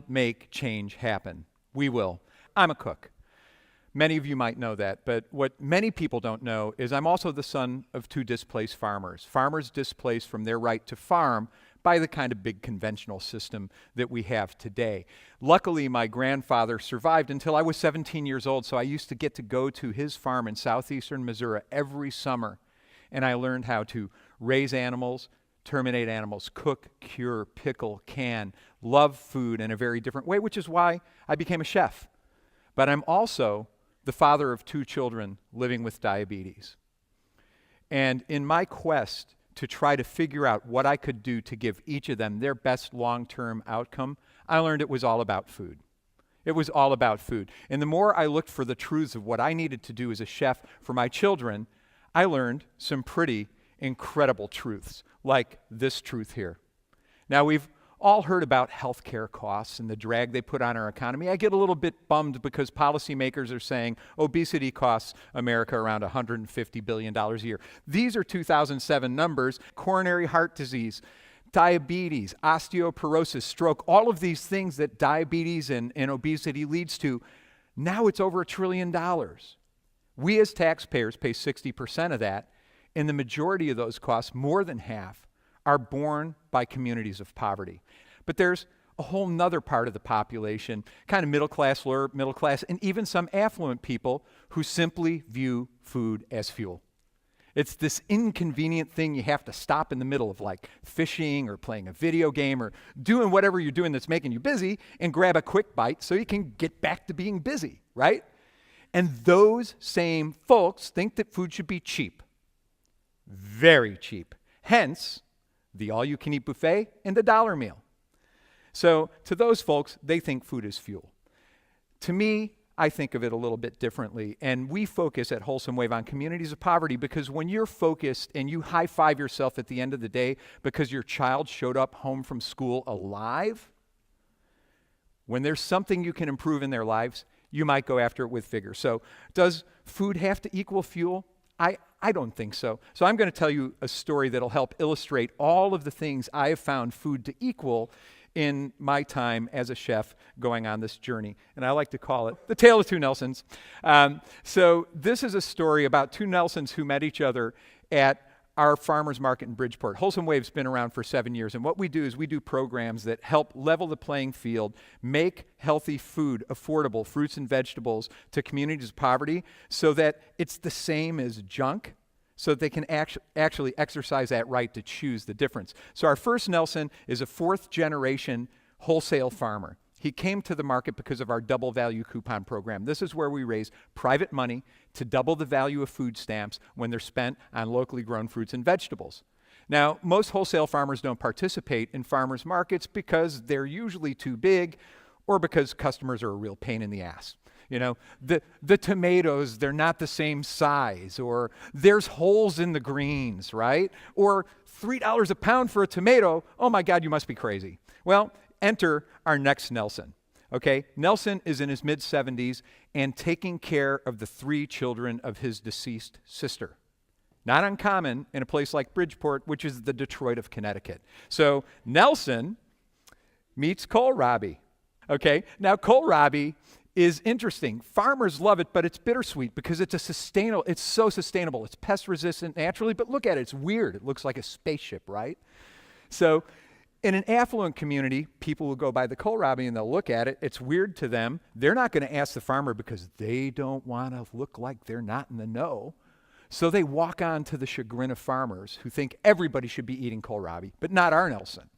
will make change happen. We will. I'm a cook. Many of you might know that, but what many people don't know is I'm also the son of two displaced farmers. Farmers displaced from their right to farm by the kind of big conventional system that we have today. Luckily, my grandfather survived until I was 17 years old, so I used to get to go to his farm in southeastern Missouri every summer, and I learned how to raise animals, terminate animals, cook, cure, pickle, can, love food in a very different way, which is why I became a chef. But I'm also the father of two children living with diabetes. And in my quest to try to figure out what I could do to give each of them their best long-term outcome, I learned it was all about food. It was all about food. And the more I looked for the truths of what I needed to do as a chef for my children, I learned some pretty incredible truths, like this truth here. Now, we've all heard about healthcare costs and the drag they put on our economy. I get a little bit bummed because policymakers are saying obesity costs America around $150 billion a year. These are 2007 numbers. Coronary heart disease, diabetes, osteoporosis, stroke, all of these things that diabetes and obesity leads to, now it's over $1 trillion. We as taxpayers pay 60% of that, and the majority of those costs, more than half, are borne by communities of poverty. But there's a whole nother part of the population, kind of middle class, lower middle class, and even some affluent people who simply view food as fuel. It's this inconvenient thing you have to stop in the middle of, like fishing or playing a video game or doing whatever you're doing that's making you busy, and grab a quick bite so you can get back to being busy, right? And those same folks think that food should be cheap. Very cheap. Hence, the all-you-can-eat buffet and the dollar meal. So to those folks, they think food is fuel. To me, I think of it a little bit differently, and we focus at Wholesome Wave on communities of poverty because when you're focused and you high-five yourself at the end of the day because your child showed up home from school alive, when there's something you can improve in their lives, you might go after it with vigor. So does food have to equal fuel? I don't think so. So I'm going to tell you a story that'll help illustrate all of the things I have found food to equal in my time as a chef going on this journey. And I like to call it the Tale of Two Nelsons. So this is a story about two Nelsons who met each other at our farmers market in Bridgeport. Wholesome Wave's been around for 7 years, and what we do is we do programs that help level the playing field, make healthy food affordable, fruits and vegetables, to communities of poverty so that it's the same as junk, so that they can actually exercise that right to choose the difference. So our first Nelson is a fourth-generation wholesale farmer. He came to the market because of our double value coupon program. This is where we raise private money to double the value of food stamps when they're spent on locally grown fruits and vegetables. Now, most wholesale farmers don't participate in farmers markets because they're usually too big or because customers are a real pain in the ass. You know, the tomatoes, they're not the same size, or there's holes in the greens, right? Or $3 a pound for a tomato, oh my God, you must be crazy. Well, enter our next Nelson, okay? Nelson is in his mid-70s and taking care of the 3 children of his deceased sister. Not uncommon in a place like Bridgeport, which is the Detroit of Connecticut. So Nelson meets kohlrabi, okay? Now kohlrabi is interesting. Farmers love it, but it's bittersweet because it's so sustainable. It's pest resistant naturally, but look at it, it's weird. It looks like a spaceship, right? So in an affluent community, people will go by the kohlrabi and they'll look at it. It's weird to them. They're not going to ask the farmer because they don't want to look like they're not in the know. So they walk on to the chagrin of farmers who think everybody should be eating kohlrabi, but not our Nelson.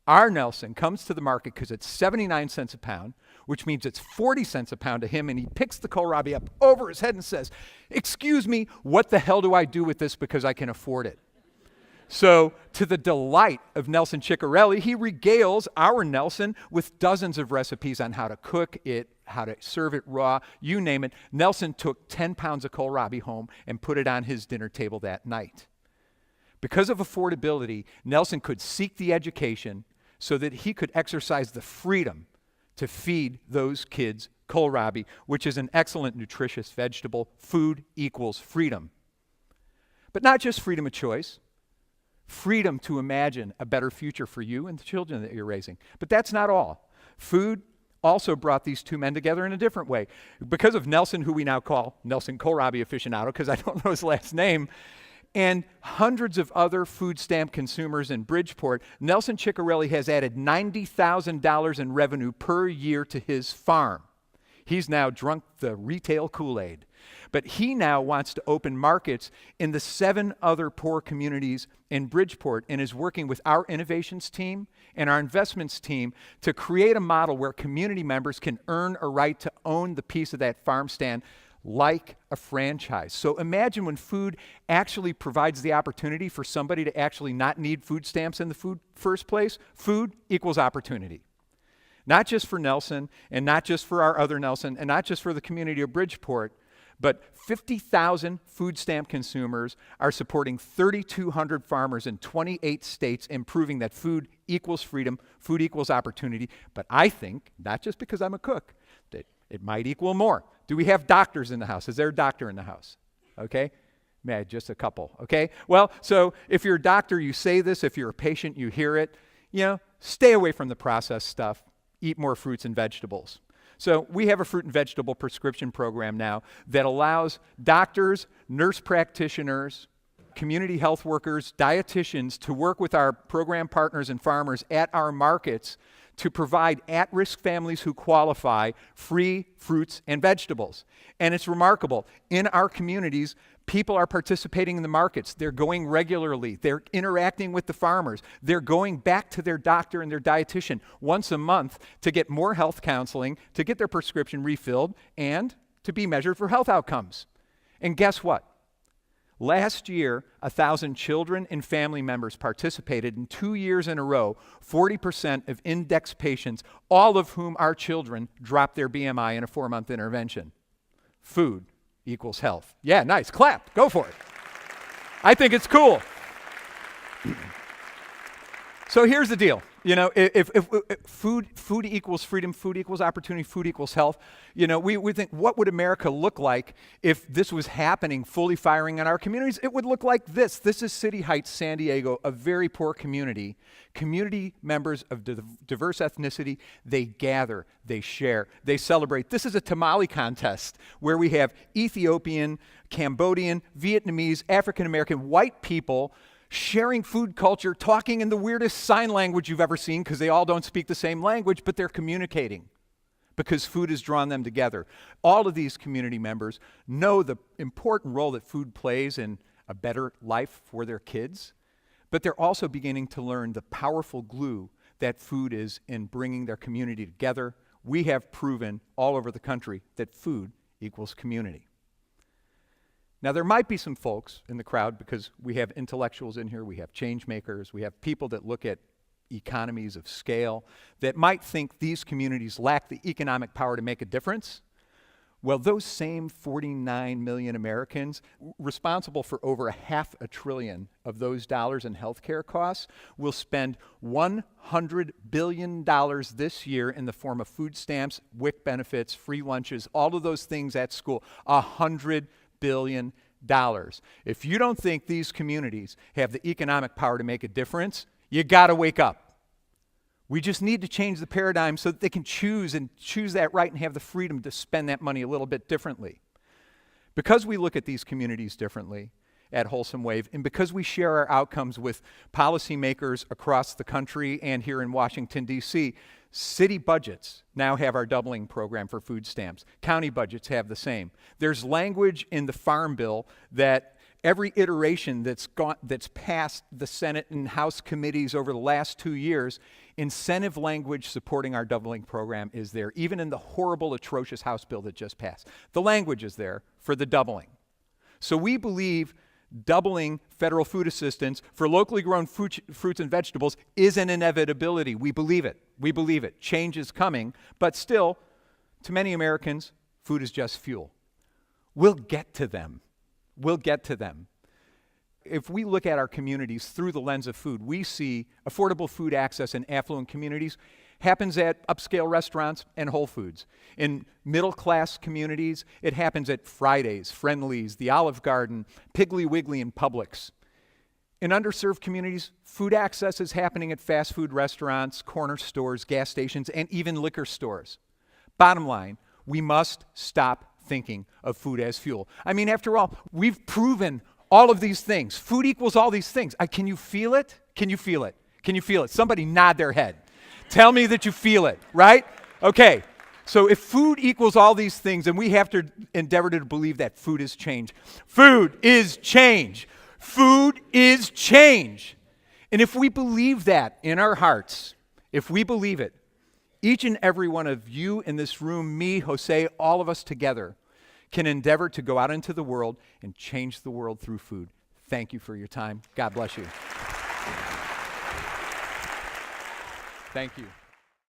Our Nelson comes to the market because it's 79 cents a pound, which means it's 40 cents a pound to him, and he picks the kohlrabi up over his head and says, "Excuse me, what the hell do I do with this because I can afford it?" So, to the delight of Nelson Ciccarelli, he regales our Nelson with dozens of recipes on how to cook it, how to serve it raw, you name it. Nelson took 10 pounds of kohlrabi home and put it on his dinner table that night. Because of affordability, Nelson could seek the education so that he could exercise the freedom to feed those kids kohlrabi, which is an excellent nutritious vegetable. Food equals freedom. But not just freedom of choice. Freedom to imagine a better future for you and the children that you're raising. But that's not all. Food also brought these two men together in a different way. Because of Nelson, who we now call Nelson Kohlrabi aficionado, because I don't know his last name, and hundreds of other food stamp consumers in Bridgeport, Nelson Ciccarelli has added $90,000 in revenue per year to his farm. He's now drunk the retail Kool-Aid. But he now wants to open markets in the 7 other poor communities in Bridgeport and is working with our innovations team and our investments team to create a model where community members can earn a right to own the piece of that farm stand like a franchise. So imagine when food actually provides the opportunity for somebody to actually not need food stamps in the first place. Food equals opportunity. Not just for Nelson, and not just for our other Nelson, and not just for the community of Bridgeport, but 50,000 food stamp consumers are supporting 3,200 farmers in 28 states, and proving that food equals freedom, food equals opportunity. But I think, not just because I'm a cook, that it might equal more. Do we have doctors in the house? Is there a doctor in the house? Okay? Just a couple, okay? Well, so if you're a doctor, you say this. If you're a patient, you hear it. Stay away from the processed stuff. Eat more fruits and vegetables. So we have a fruit and vegetable prescription program now that allows doctors, nurse practitioners, community health workers, dietitians to work with our program partners and farmers at our markets to provide at-risk families who qualify free fruits and vegetables. And it's remarkable. In our communities, people are participating in the markets. They're going regularly. They're interacting with the farmers. They're going back to their doctor and their dietitian once a month to get more health counseling, to get their prescription refilled, and to be measured for health outcomes. And guess what? Last year, 1,000 children and family members participated, in 2 years in a row. 40% of index patients, all of whom are children, dropped their BMI in a 4-month intervention. Food equals health. Yeah, nice. Clap. Go for it. I think it's cool. So here's the deal. If food equals freedom, food equals opportunity, food equals health, we think, what would America look like if this was happening, fully firing in our communities? It would look like this. This is City Heights, San Diego, a very poor community. Community members of diverse ethnicity, they gather, they share, they celebrate. This is a tamale contest where we have Ethiopian, Cambodian, Vietnamese, African American, white people sharing food culture, talking in the weirdest sign language you've ever seen, because they all don't speak the same language, but they're communicating because food has drawn them together. All of these community members know the important role that food plays in a better life for their kids, but they're also beginning to learn the powerful glue that food is in bringing their community together. We have proven all over the country that food equals community. Now, there might be some folks in the crowd, because we have intellectuals in here, we have change makers, we have people that look at economies of scale, that might think these communities lack the economic power to make a difference. Well, those same 49 million Americans, responsible for over $500 billion of those dollars in healthcare costs, will spend $100 billion this year in the form of food stamps, WIC benefits, free lunches, all of those things at school. $100 billion. If you don't think these communities have the economic power to make a difference, you got to wake up. We just need to change the paradigm so that they can choose that right and have the freedom to spend that money a little bit differently. Because we look at these communities differently at Wholesome Wave, and because we share our outcomes with policymakers across the country and here in Washington, D.C., city budgets now have our doubling program for food stamps. County budgets have the same. There's language in the Farm Bill that every iteration that's passed the Senate and House committees over the last 2 years, incentive language supporting our doubling program is there, even in the horrible, atrocious House bill that just passed. The language is there for the doubling. So we believe doubling federal food assistance for locally grown fruits and vegetables is an inevitability. We believe it. We believe it. Change is coming, but still, to many Americans, food is just fuel. We'll get to them. We'll get to them. If we look at our communities through the lens of food, we see affordable food access in affluent communities happens at upscale restaurants and Whole Foods. In middle-class communities, it happens at Fridays, Friendly's, the Olive Garden, Piggly Wiggly, and Publix. In underserved communities, food access is happening at fast food restaurants, corner stores, gas stations, and even liquor stores. Bottom line, we must stop thinking of food as fuel. I mean, after all, we've proven all of these things. Food equals all these things. Can you feel it? Can you feel it? Can you feel it? Somebody nod their head. Tell me that you feel it, right? Okay. So if food equals all these things, then we have to endeavor to believe that food is change. Food is change. Food is change. And if we believe that in our hearts, if we believe it, each and every one of you in this room, me, Jose, all of us together, can endeavor to go out into the world and change the world through food. Thank you for your time. God bless you. Thank you.